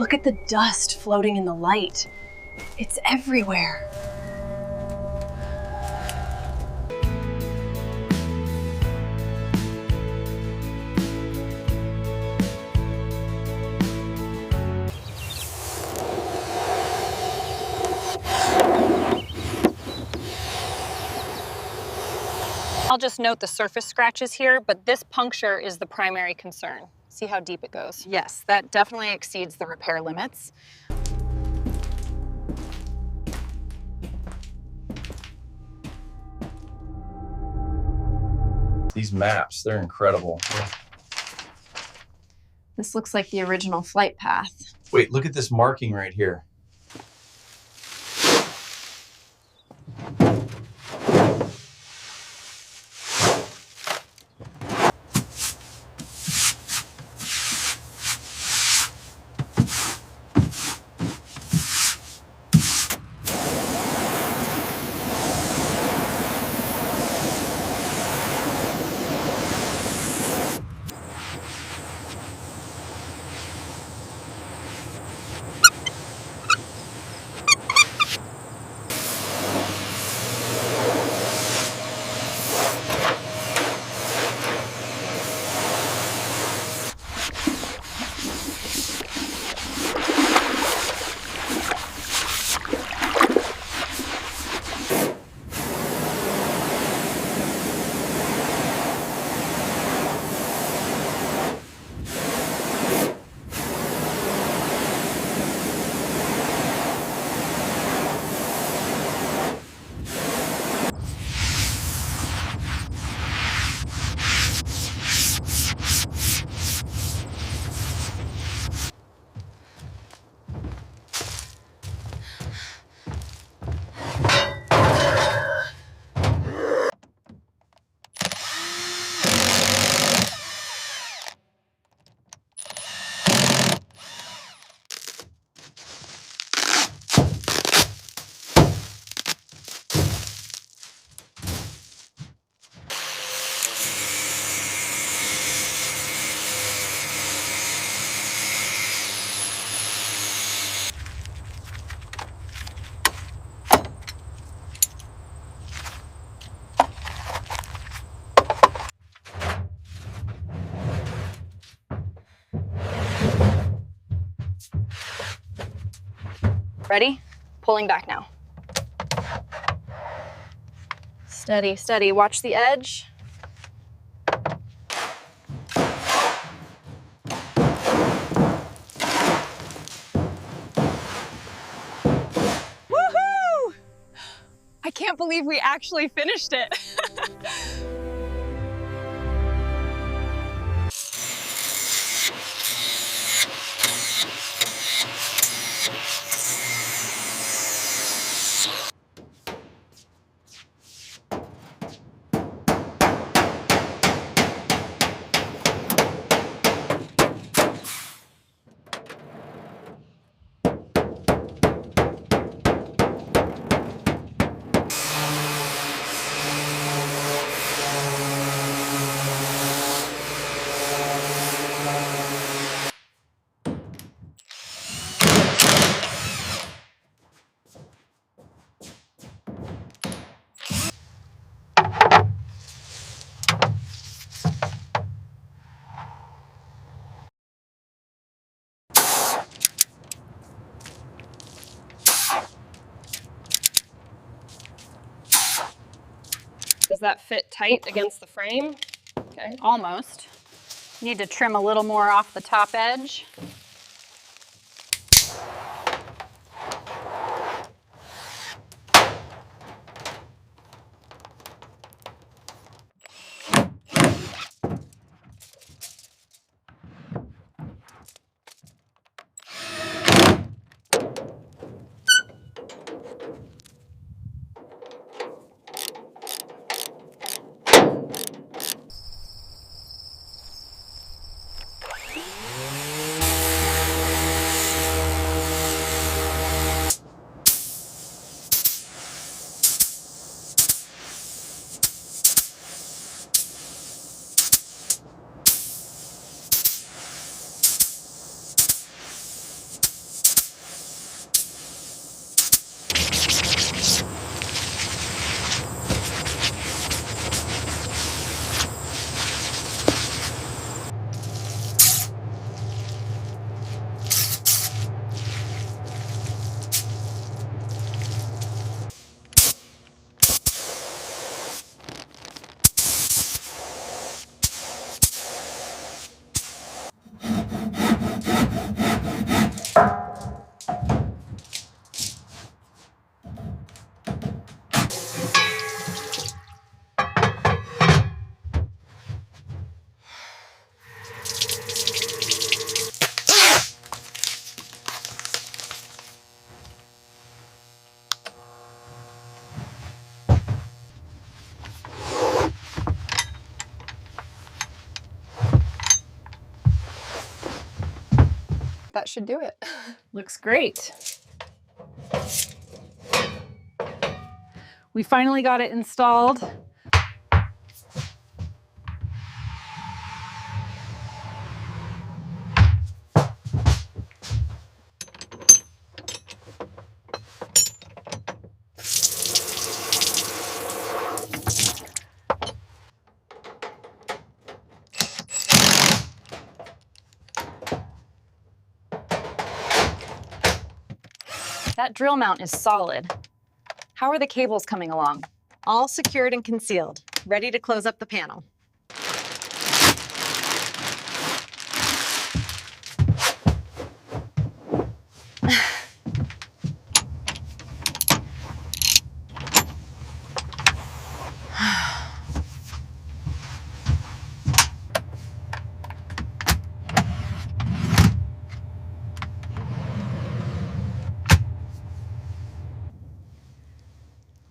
Look at the dust floating in the light. It's everywhere. I'll just note the surface scratches here, but this puncture is the primary concern. See how deep it goes? Yes, that definitely exceeds the repair limits. These maps, they're incredible. This looks like the original flight path. Wait, look at this marking right here. Ready? Pulling back now. Steady, steady. Watch the edge. Woohoo! I can't believe we actually finished it. Does that fit tight against the frame? Okay, almost. Need to trim a little more off the top edge. That should do it. Looks great. We finally got it installed. That drill mount is solid. How are the cables coming along? All secured and concealed, ready to close up the panel.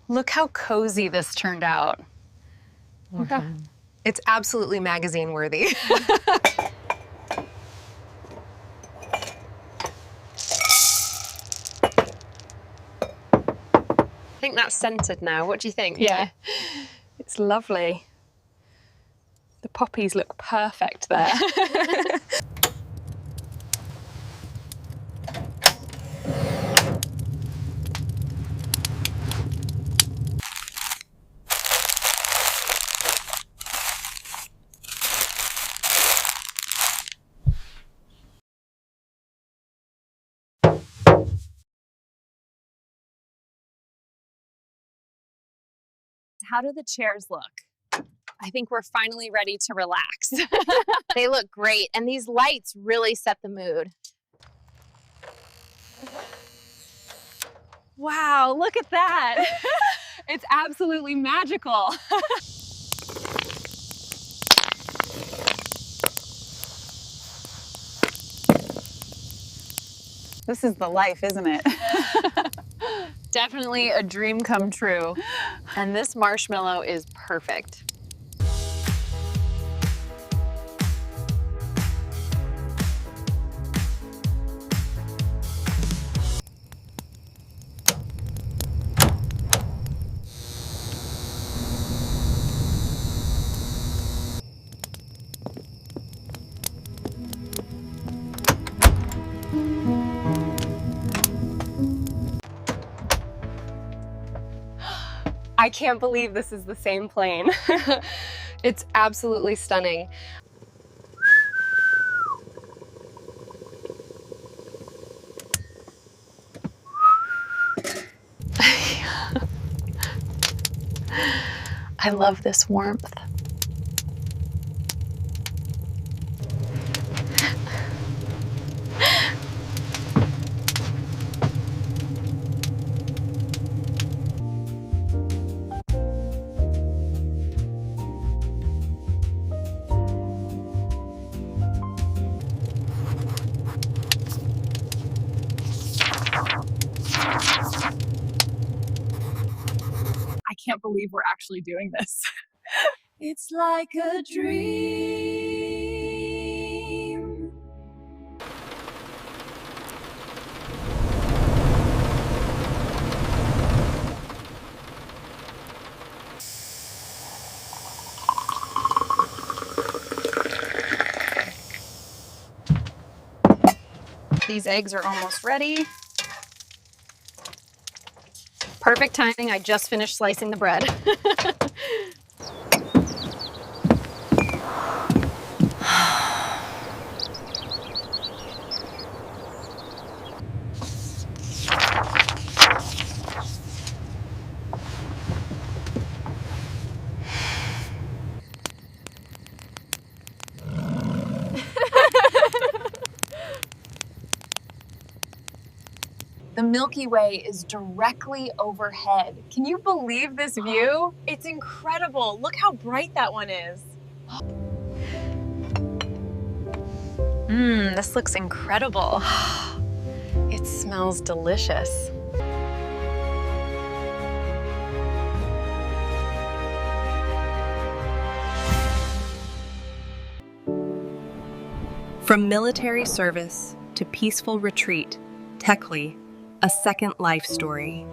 Look how cozy this turned out. Okay. It's absolutely magazine worthy. I think that's scented now. What do you think? Yeah, it's lovely. The poppies look perfect there. How do the chairs look? I think we're finally ready to relax. They look great, and these lights really set the mood. Wow, look at that. It's absolutely magical. This is the life, isn't it? Definitely a dream come true. And this marshmallow is perfect. I can't believe this is the same plane. It's absolutely stunning. I love this warmth. I can't believe we're actually doing this. It's like a dream. These eggs are almost ready. Perfect timing, I just finished slicing the bread. The Milky Way is directly overhead. Can you believe this view? It's incredible. Look how bright that one is. This looks incredible. It smells delicious. From military service to peaceful retreat, Tekli, a second life story.